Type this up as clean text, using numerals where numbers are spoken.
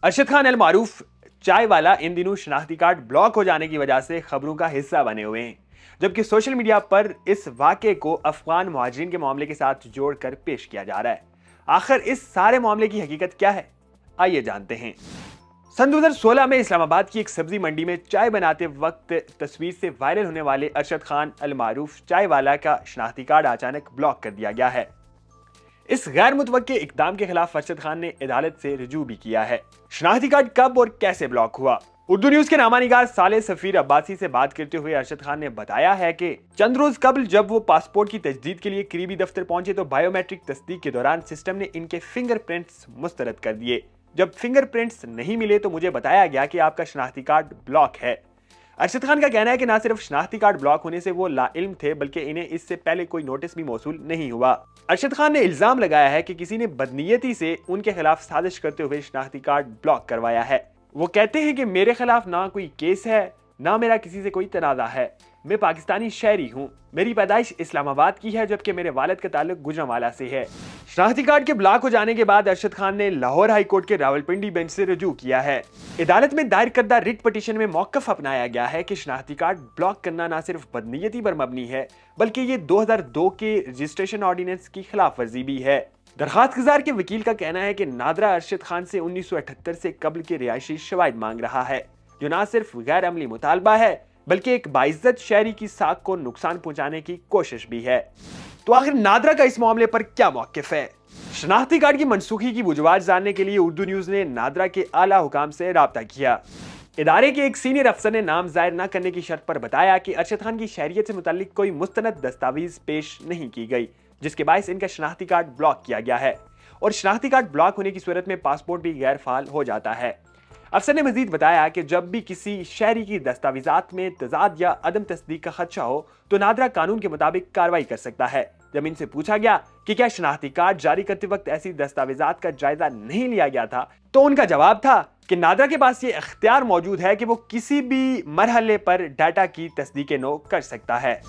अरशद खान अल मारूफ चाय वाला इन दिनों शनाख्ती कार्ड ब्लॉक हो जाने की वजह से खबरों का हिस्सा बने हुए हैं, जबकि सोशल मीडिया पर इस वाक़े को अफगान मुहाजिरीन के मामले के साथ जोड़कर पेश किया जा रहा है। आखिर इस सारे मामले की हकीकत क्या है, आइए जानते हैं। सन 2016 में इस्लामाबाद की एक सब्जी मंडी में चाय बनाते वक्त तस्वीर से वायरल होने वाले अरशद खान अल मारूफ चाय वाला का शनाख्ती कार्ड अचानक ब्लॉक कर दिया गया है। इस गैर मुतवक्के इकदाम के खिलाफ अरशद खान ने अदालत से रुजू भी किया है। शनाख्ती कार्ड कब और कैसे ब्लॉक हुआ? उर्दू न्यूज के नामानिगार साले सफीर अब्बासी से बात करते हुए अरशद खान ने बताया है कि चंद रोज कबल जब वो पासपोर्ट की तजदीद के लिए करीबी दफ्तर पहुंचे तो बायोमेट्रिक तस्दीक के दौरान सिस्टम ने इनके फिंगरप्रिंट्स मुस्तरद कर दिए। जब फिंगरप्रिंट्स नहीं मिले तो मुझे बताया गया कि आपका शनाख्ती कार्ड ब्लॉक है। अरशद खान का कहना है कि न सिर्फ शनाख्ती कार्ड ब्लॉक होने से वो लाइल्म थे, बल्कि इन्हें इससे पहले कोई नोटिस भी मौसूल नहीं हुआ। अरशद खान ने इल्जाम लगाया है कि किसी ने बदनीयती से उनके खिलाफ साजिश करते हुए शनाख्ती कार्ड ब्लॉक करवाया है। वो कहते हैं कि मेरे खिलाफ ना कोई केस है, ना मेरा किसी से कोई तनाज़ा है। मैं पाकिस्तानी शहरी हूँ, मेरी पैदाइश इस्लामाबाद की है, जबकि मेरे वालिद का ताल्लुक गुजरांवाला से है। शनाख्ती कार्ड के ब्लॉक हो जाने के बाद अरशद खान ने लाहौर हाई कोर्ट के रावलपिंडी बेंच से रुजू किया है। अदालत में दायर करदा रिट पिटीशन में मौक़िफ़ अपनाया गया है कि शनाख्ती कार्ड ब्लॉक करना न सिर्फ बदनीयती पर मबनी है, बल्कि ये 2002 के रजिस्ट्रेशन ऑर्डिनेंस की खिलाफ वर्जी भी है। दरखास्त गुजार के वकील का कहना है कि नादरा अरशद खान से 1978 से कबल के रिहायशी शवाहिद मांग रहा है, जो न सिर्फ गैर अमली मुतालबा है, बल्कि एक बाइज्जत शहरी की साख को नुकसान पहुंचाने की कोशिश भी है। तो आखिर नादरा का इस मामले पर क्या मौक़िफ़ है? शनाख्ती कार्ड की मनसूखी की वजूहात जानने के लिए उर्दू न्यूज ने नादरा के आला हुकाम से राब्ता किया। इदारे के एक सीनियर अफसर ने नाम जाहिर न करने की शर्त पर बताया कि अरशद खान की शहरियत से मुताल्लिक कोई मुस्तनद दस्तावेज पेश नहीं की गई, जिसके बायस इनका शनाख्ती कार्ड ब्लॉक किया गया है। और शनाख्ती कार्ड ब्लॉक होने की सूरत में पासपोर्ट भी गैर फाल हो जाता है। अफसर ने मजीद बताया कि जब भी किसी शहरी की दस्तावेजात में तजाद या अदम तस्दीक का खदशा हो तो नादरा कानून के मुताबिक कार्रवाई कर सकता है। जब इनसे पूछा गया कि क्या शनाख्ती कार्ड जारी करते वक्त ऐसी दस्तावेजात का जायजा नहीं लिया गया था, तो उनका जवाब था कि नादरा के पास ये इख्तियार मौजूद है कि वो किसी भी मरहले पर डाटा की तस्दीक नो कर सकता है।